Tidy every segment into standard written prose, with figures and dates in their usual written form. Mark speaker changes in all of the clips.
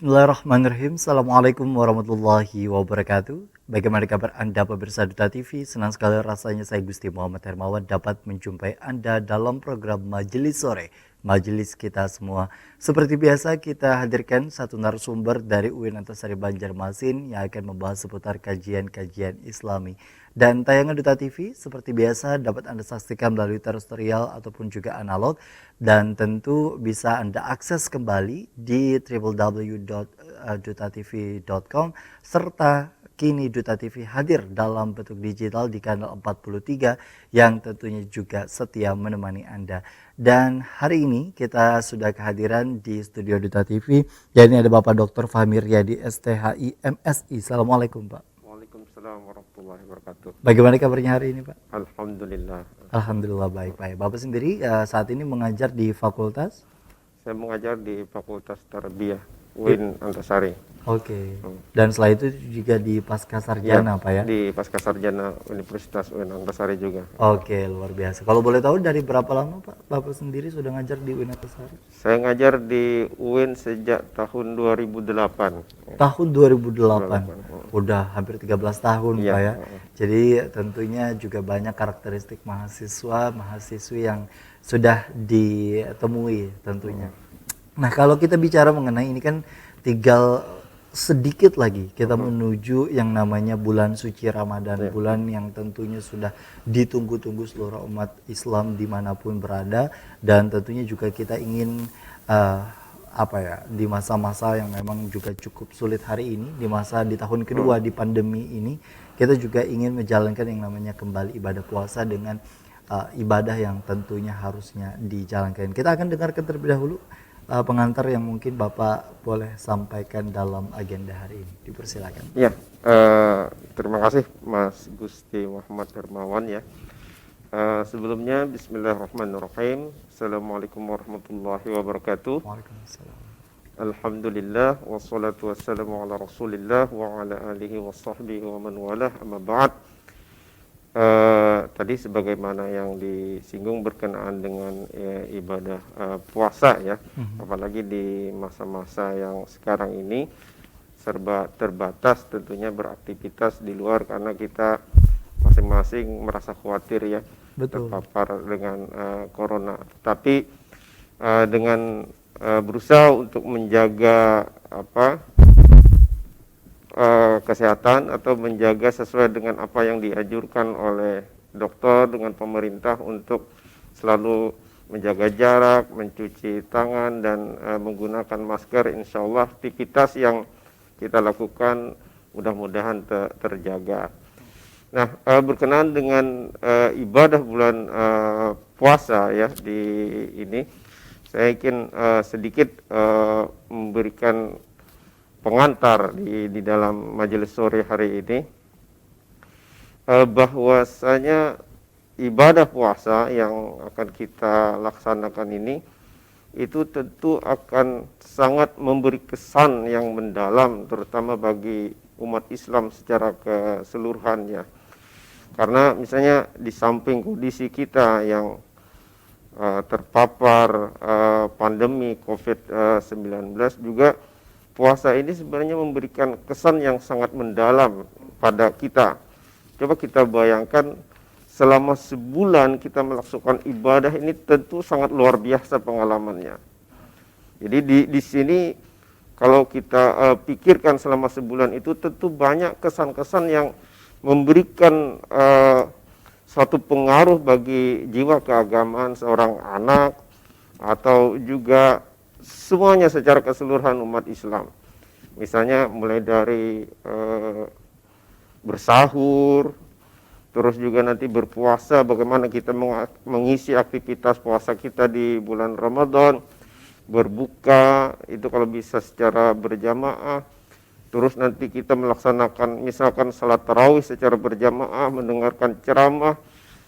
Speaker 1: Bismillahirrahmanirrahim. Assalamualaikum warahmatullahi wabarakatuh. Bagaimana kabar Anda pemirsa Duta TV? Senang sekali rasanya saya Gusti Muhammad Hermawan dapat menjumpai Anda dalam program Majelis Sore. Majelis kita semua. Seperti biasa kita hadirkan satu narasumber dari UIN Antasari Banjarmasin yang akan membahas seputar kajian-kajian Islami. Dan tayangan Duta TV seperti biasa dapat Anda saksikan melalui terestrial ataupun juga analog. Dan tentu bisa Anda akses kembali di www.dutatv.com serta kini Duta TV hadir dalam bentuk digital di kanal 43 yang tentunya juga setia menemani Anda. Dan hari ini kita sudah kehadiran di studio Duta TV. Jadi ada Bapak Dr. Fahmi Riyadi STHI MSI. Assalamualaikum Pak.
Speaker 2: Waalaikumsalam warahmatullahi wabarakatuh.
Speaker 1: Bagaimana kabarnya hari ini Pak?
Speaker 2: Alhamdulillah.
Speaker 1: Alhamdulillah baik Pak. Bapak sendiri saat ini mengajar di fakultas?
Speaker 2: Saya mengajar di Fakultas Tarbiyah UIN Antasari.
Speaker 1: Oke. Dan setelah itu juga di Pascasarjana Pak ya?
Speaker 2: Di Pascasarjana Universitas UIN Antasari juga.
Speaker 1: Oke, luar biasa. Kalau boleh tahu dari berapa lama Pak Bapak sendiri sudah ngajar di UIN Antasari?
Speaker 2: Saya ngajar di UIN sejak tahun 2008.
Speaker 1: Tahun 2008. Udah hampir 13 tahun
Speaker 2: Iya.
Speaker 1: Pak ya. Jadi tentunya juga banyak karakteristik mahasiswi yang sudah ditemui tentunya. Nah, kalau kita bicara mengenai ini kan tinggal sedikit lagi kita menuju yang namanya bulan suci Ramadan, bulan yang tentunya sudah ditunggu-tunggu seluruh umat Islam dimanapun berada, dan tentunya juga kita ingin di masa-masa yang memang juga cukup sulit hari ini, di tahun kedua di pandemi ini, kita juga ingin menjalankan yang namanya kembali ibadah puasa dengan ibadah yang tentunya harusnya dijalankan. Kita akan dengarkan terlebih dahulu pengantar yang mungkin Bapak boleh sampaikan dalam agenda hari ini. Dipersilakan.
Speaker 2: Ya, terima kasih Mas Gusti Muhammad Hermawan ya. Sebelumnya Bismillahirrahmanirrahim. Assalamualaikum warahmatullahi wabarakatuh.
Speaker 1: Waalaikumsalam.
Speaker 2: Alhamdulillah wassalatu wassalamu ala Rasulillah wa ala alihi wa sahbihi wa man walah, amma ba'd. Tadi sebagaimana yang disinggung berkenaan dengan ibadah puasa ya, apalagi di masa-masa yang sekarang ini serba terbatas tentunya beraktivitas di luar karena kita masing-masing merasa khawatir ya.
Speaker 1: Betul.
Speaker 2: Terpapar dengan corona. Tapi dengan berusaha untuk menjaga kesehatan atau menjaga sesuai dengan apa yang dianjurkan oleh dokter dengan pemerintah untuk selalu menjaga jarak, mencuci tangan dan menggunakan masker, insya Allah aktivitas yang kita lakukan mudah-mudahan terjaga. Nah, berkenaan dengan ibadah bulan puasa ya di ini, saya ingin sedikit memberikan pengantar di dalam majelis sore hari ini, bahwasanya ibadah puasa yang akan kita laksanakan ini itu tentu akan sangat memberi kesan yang mendalam terutama bagi umat Islam secara keseluruhannya. Karena misalnya di samping kondisi kita yang terpapar pandemi COVID-19 juga puasa ini sebenarnya memberikan kesan yang sangat mendalam pada kita. Coba kita bayangkan selama sebulan kita melakukan ibadah ini tentu sangat luar biasa pengalamannya. Jadi di sini kalau kita pikirkan selama sebulan itu tentu banyak kesan-kesan yang memberikan suatu pengaruh bagi jiwa keagamaan seorang anak atau juga semuanya secara keseluruhan umat Islam. Misalnya mulai dari bersahur, terus juga nanti berpuasa, bagaimana kita mengisi aktivitas puasa kita di bulan Ramadan, berbuka, itu kalau bisa secara berjamaah, terus nanti kita melaksanakan misalkan salat tarawih secara berjamaah, mendengarkan ceramah,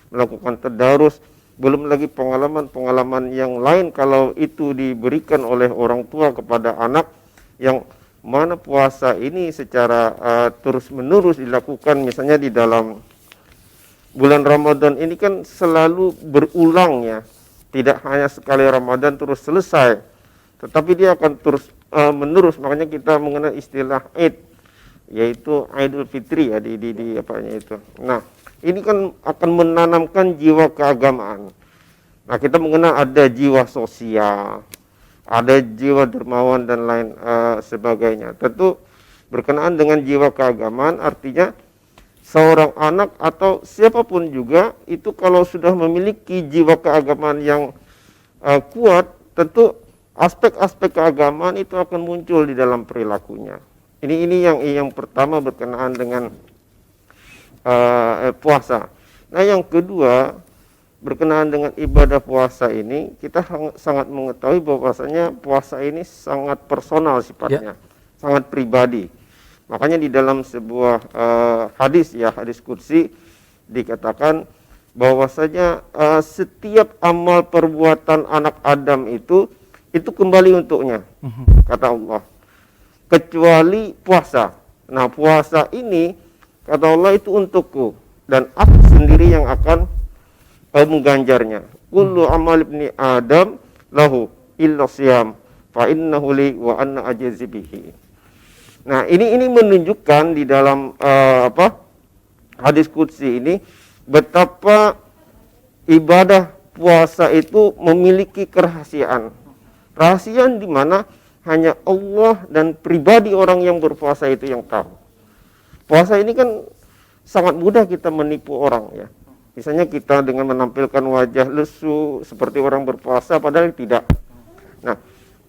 Speaker 2: melakukan tadarus. Belum lagi pengalaman-pengalaman yang lain kalau itu diberikan oleh orang tua kepada anak, yang mana puasa ini secara terus-menerus dilakukan. Misalnya di dalam bulan Ramadan ini kan selalu berulang ya, tidak hanya sekali Ramadan terus selesai, tetapi dia akan terus menerus. Makanya kita mengenal istilah Id, yaitu Idul Fitri ya di apanya itu. Nah, ini kan akan menanamkan jiwa keagamaan. Nah, kita mengenal ada jiwa sosial, ada jiwa dermawan dan lain sebagainya. Tentu berkenaan dengan jiwa keagamaan artinya seorang anak atau siapapun juga itu kalau sudah memiliki jiwa keagamaan yang kuat, tentu aspek-aspek keagamaan itu akan muncul di dalam perilakunya. Ini yang pertama berkenaan dengan puasa. Nah, yang kedua berkenaan dengan ibadah puasa ini, kita sangat mengetahui bahwasanya puasa ini sangat personal sifatnya, sangat pribadi. Makanya di dalam sebuah hadis qudsi dikatakan bahwasanya setiap amal perbuatan anak Adam itu kembali untuknya, kata Allah, kecuali puasa. Nah, puasa ini kata Allah itu untukku dan aku sendiri yang akan mengganjarnya. Kullu amal ibni Adam lahu illa siyam fa innahu li wa anna ajzi bihi. Nah, ini menunjukkan di dalam hadis qudsi ini betapa ibadah puasa itu memiliki kerahasiaan. Rahasiaan di mana hanya Allah dan pribadi orang yang berpuasa itu yang tahu. Puasa ini kan sangat mudah kita menipu orang ya. Misalnya kita dengan menampilkan wajah lesu seperti orang berpuasa padahal tidak. Nah,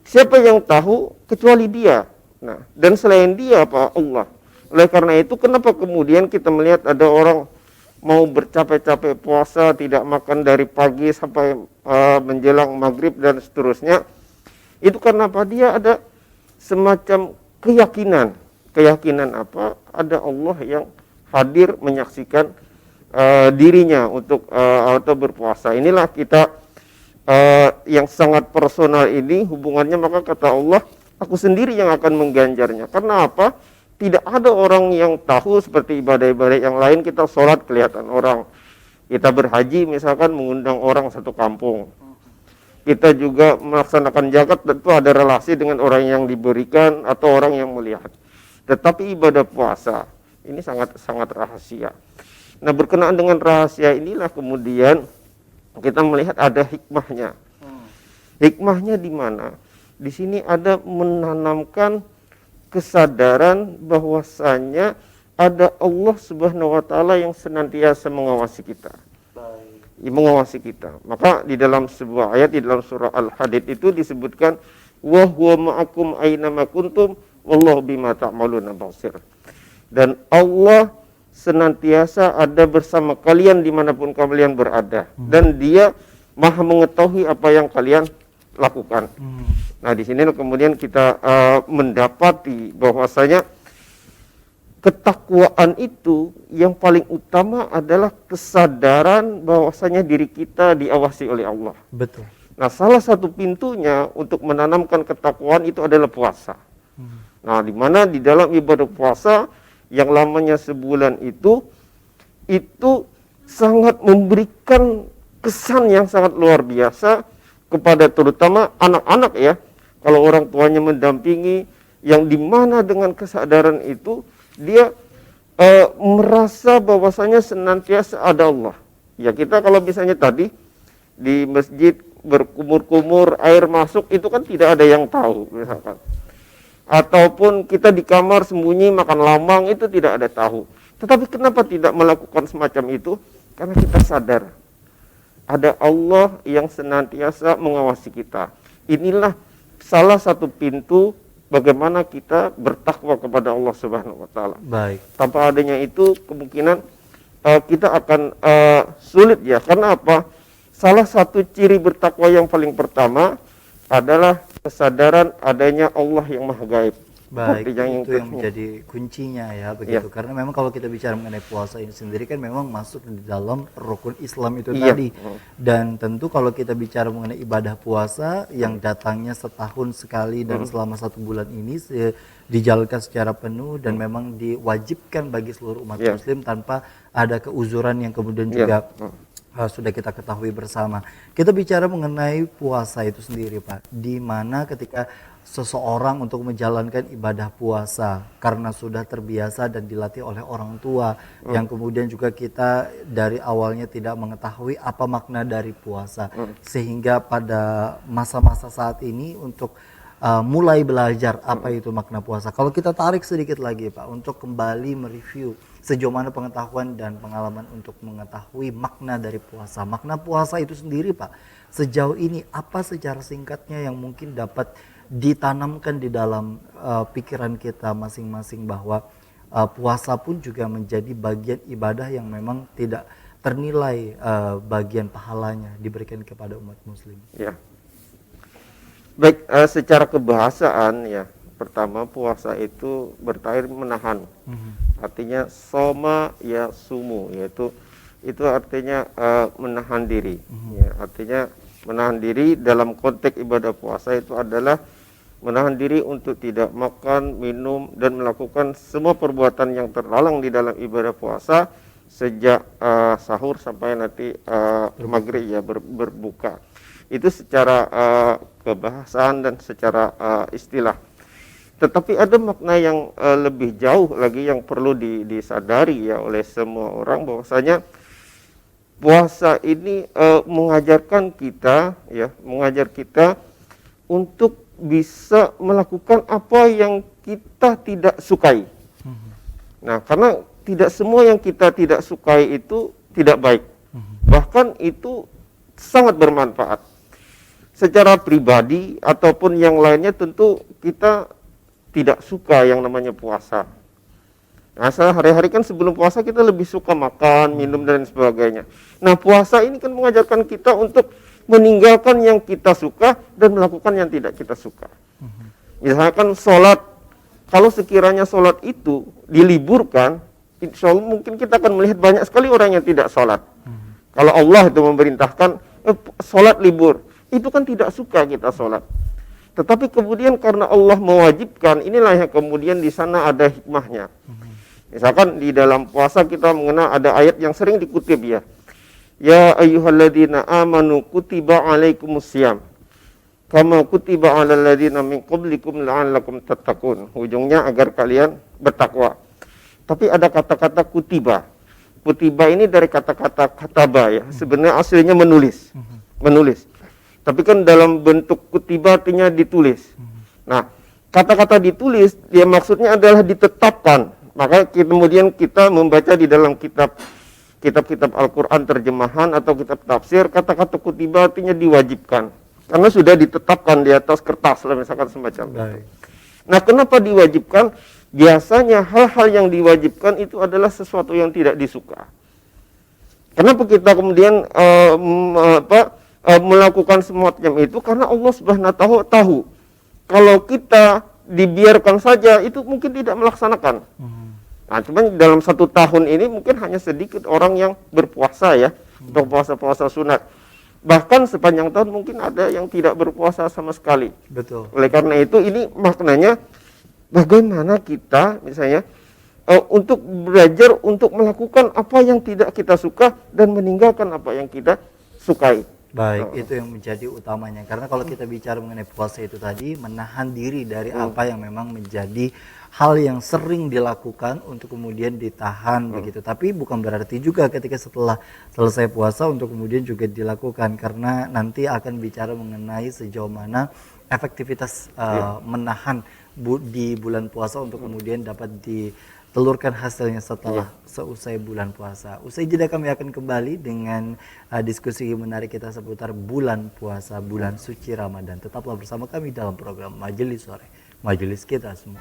Speaker 2: siapa yang tahu kecuali dia. Nah, dan selain dia Allah. Oleh karena itu kenapa kemudian kita melihat ada orang mau bercapek-capek puasa, tidak makan dari pagi sampai menjelang maghrib dan seterusnya. Itu karena apa? Dia ada semacam keyakinan. Keyakinan apa? Ada Allah yang hadir menyaksikan dirinya untuk atau berpuasa. Inilah kita yang sangat personal ini hubungannya, maka kata Allah, aku sendiri yang akan mengganjarnya. Karena apa? Tidak ada orang yang tahu seperti ibadah-ibadah yang lain. Kita sholat kelihatan orang, kita berhaji misalkan mengundang orang satu kampung, kita juga melaksanakan zakat, tentu ada relasi dengan orang yang diberikan atau orang yang melihat. Tetapi ibadah puasa ini sangat rahasia. Nah, berkenaan dengan rahasia inilah kemudian kita melihat ada hikmahnya. Hikmahnya di mana? Di sini ada menanamkan kesadaran bahwasanya ada Allah Subhanahu wa taala yang senantiasa mengawasi kita. Mengawasi kita. Maka di dalam sebuah ayat di dalam surah Al-Hadid itu disebutkan wa huwa ma'akum aina ma kuntum wallahu bima ta'maluna basir. Dan Allah senantiasa ada bersama kalian dimanapun kalian berada, dan Dia Maha mengetahui apa yang kalian lakukan. Nah, di sini kemudian kita mendapati bahwasanya ketakwaan itu yang paling utama adalah kesadaran bahwasanya diri kita diawasi oleh Allah.
Speaker 1: Betul.
Speaker 2: Nah, salah satu pintunya untuk menanamkan ketakwaan itu adalah puasa. Nah, di mana di dalam ibadah puasa yang lamanya sebulan itu sangat memberikan kesan yang sangat luar biasa kepada terutama anak-anak ya. Kalau orang tuanya mendampingi, yang dimana dengan kesadaran itu dia merasa bahwasanya senantiasa ada Allah. Ya, kita kalau misalnya tadi di masjid berkumur-kumur air masuk itu kan tidak ada yang tahu misalkan. Ataupun kita di kamar sembunyi makan lamang itu tidak ada tahu. Tetapi kenapa tidak melakukan semacam itu? Karena kita sadar ada Allah yang senantiasa mengawasi kita. Inilah salah satu pintu bagaimana kita bertakwa kepada Allah Subhanahu wa taala.
Speaker 1: Baik.
Speaker 2: Tanpa adanya itu kemungkinan kita akan sulit ya. Karena apa? Salah satu ciri bertakwa yang paling pertama adalah kesadaran adanya Allah yang Maha Gaib.
Speaker 1: Baik, itu yang menjadi kuncinya ya begitu. Karena memang kalau kita bicara mengenai puasa ini sendiri kan memang masuk di dalam rukun Islam itu tadi. Dan tentu kalau kita bicara mengenai ibadah puasa yang datangnya setahun sekali dan selama 1 bulan ini dijalankan secara penuh dan memang diwajibkan bagi seluruh umat muslim tanpa ada keuzuran yang kemudian juga sudah kita ketahui bersama. Kita bicara mengenai puasa itu sendiri, Pak. Di mana ketika seseorang untuk menjalankan ibadah puasa karena sudah terbiasa dan dilatih oleh orang tua, yang kemudian juga kita dari awalnya tidak mengetahui apa makna dari puasa, sehingga pada masa-masa saat ini untuk mulai belajar apa itu makna puasa. Kalau kita tarik sedikit lagi, Pak, untuk kembali mereview sejauh mana pengetahuan dan pengalaman untuk mengetahui makna dari puasa. Makna puasa itu sendiri, Pak, sejauh ini apa secara singkatnya yang mungkin dapat ditanamkan di dalam pikiran kita masing-masing bahwa puasa pun juga menjadi bagian ibadah yang memang tidak ternilai bagian pahalanya diberikan kepada umat muslim.
Speaker 2: Ya. Baik, secara kebahasaan ya, pertama puasa itu bertair menahan. Artinya soma ya sumu, yaitu itu artinya menahan diri. Ya, artinya menahan diri dalam konteks ibadah puasa itu adalah menahan diri untuk tidak makan, minum, dan melakukan semua perbuatan yang terlarang di dalam ibadah puasa sejak sahur sampai nanti maghrib ya berbuka. Itu secara kebahasaan dan secara istilah. Tetapi ada makna yang lebih jauh lagi yang perlu disadari ya oleh semua orang, bahwasanya puasa ini mengajar kita untuk bisa melakukan apa yang kita tidak sukai. Nah, karena tidak semua yang kita tidak sukai itu tidak baik. Bahkan itu sangat bermanfaat. Secara pribadi ataupun yang lainnya tentu kita tidak suka yang namanya puasa. Nah, sehari-hari kan sebelum puasa kita lebih suka makan, minum, dan sebagainya. Nah, puasa ini kan mengajarkan kita untuk meninggalkan yang kita suka dan melakukan yang tidak kita suka. Misalkan sholat, kalau sekiranya sholat itu diliburkan, insya Allah mungkin kita akan melihat banyak sekali orang yang tidak sholat. Kalau Allah itu memerintahkan sholat libur, itu kan tidak suka kita sholat. Tetapi kemudian karena Allah mewajibkan, inilah yang kemudian di sana ada hikmahnya. Misalkan di dalam puasa kita mengenal ada ayat yang sering dikutip ya. Ya ayyuhalladzina amanu kutiba alaikumusiyam kama kutiba alal ladzina min qablikum la'allakum tattaqun. Ujungnya agar kalian bertakwa. Tapi ada kata-kata kutiba. Kutiba ini dari kata-kata kataba ya. Sebenarnya aslinya menulis. Menulis. Tapi kan dalam bentuk kutiba artinya ditulis. Nah, kata-kata ditulis dia maksudnya adalah ditetapkan. Maka kemudian kita membaca di dalam kitab-kitab Al-Quran terjemahan atau kitab tafsir, kata-kata kutiba artinya diwajibkan. Karena sudah ditetapkan di atas kertas lah misalkan semacam itu. Nah, kenapa diwajibkan? Biasanya hal-hal yang diwajibkan itu adalah sesuatu yang tidak disuka. Kenapa kita kemudian melakukan semacam itu? Karena Allah Subhanahu wa ta'ala tahu kalau kita dibiarkan saja itu mungkin tidak melaksanakan. Nah, cuman dalam 1 tahun ini mungkin hanya sedikit orang yang berpuasa ya, untuk puasa-puasa sunat. Bahkan sepanjang tahun mungkin ada yang tidak berpuasa sama sekali.
Speaker 1: Betul.
Speaker 2: Oleh karena itu ini maknanya bagaimana kita misalnya untuk belajar untuk melakukan apa yang tidak kita suka dan meninggalkan apa yang kita sukai.
Speaker 1: Baik, itu yang menjadi utamanya. Karena kalau kita bicara mengenai puasa itu tadi, menahan diri dari apa yang memang menjadi hal yang sering dilakukan untuk kemudian ditahan begitu. Tapi bukan berarti juga ketika setelah selesai puasa untuk kemudian juga dilakukan. Karena nanti akan bicara mengenai sejauh mana efektivitas menahan di bulan puasa untuk kemudian dapat telurkan hasilnya setelah seusai bulan puasa. Usai jeda kami akan kembali dengan diskusi menarik kita seputar bulan puasa, bulan suci Ramadan. Tetaplah bersama kami dalam program Majelis Sore, Majelis kita semua.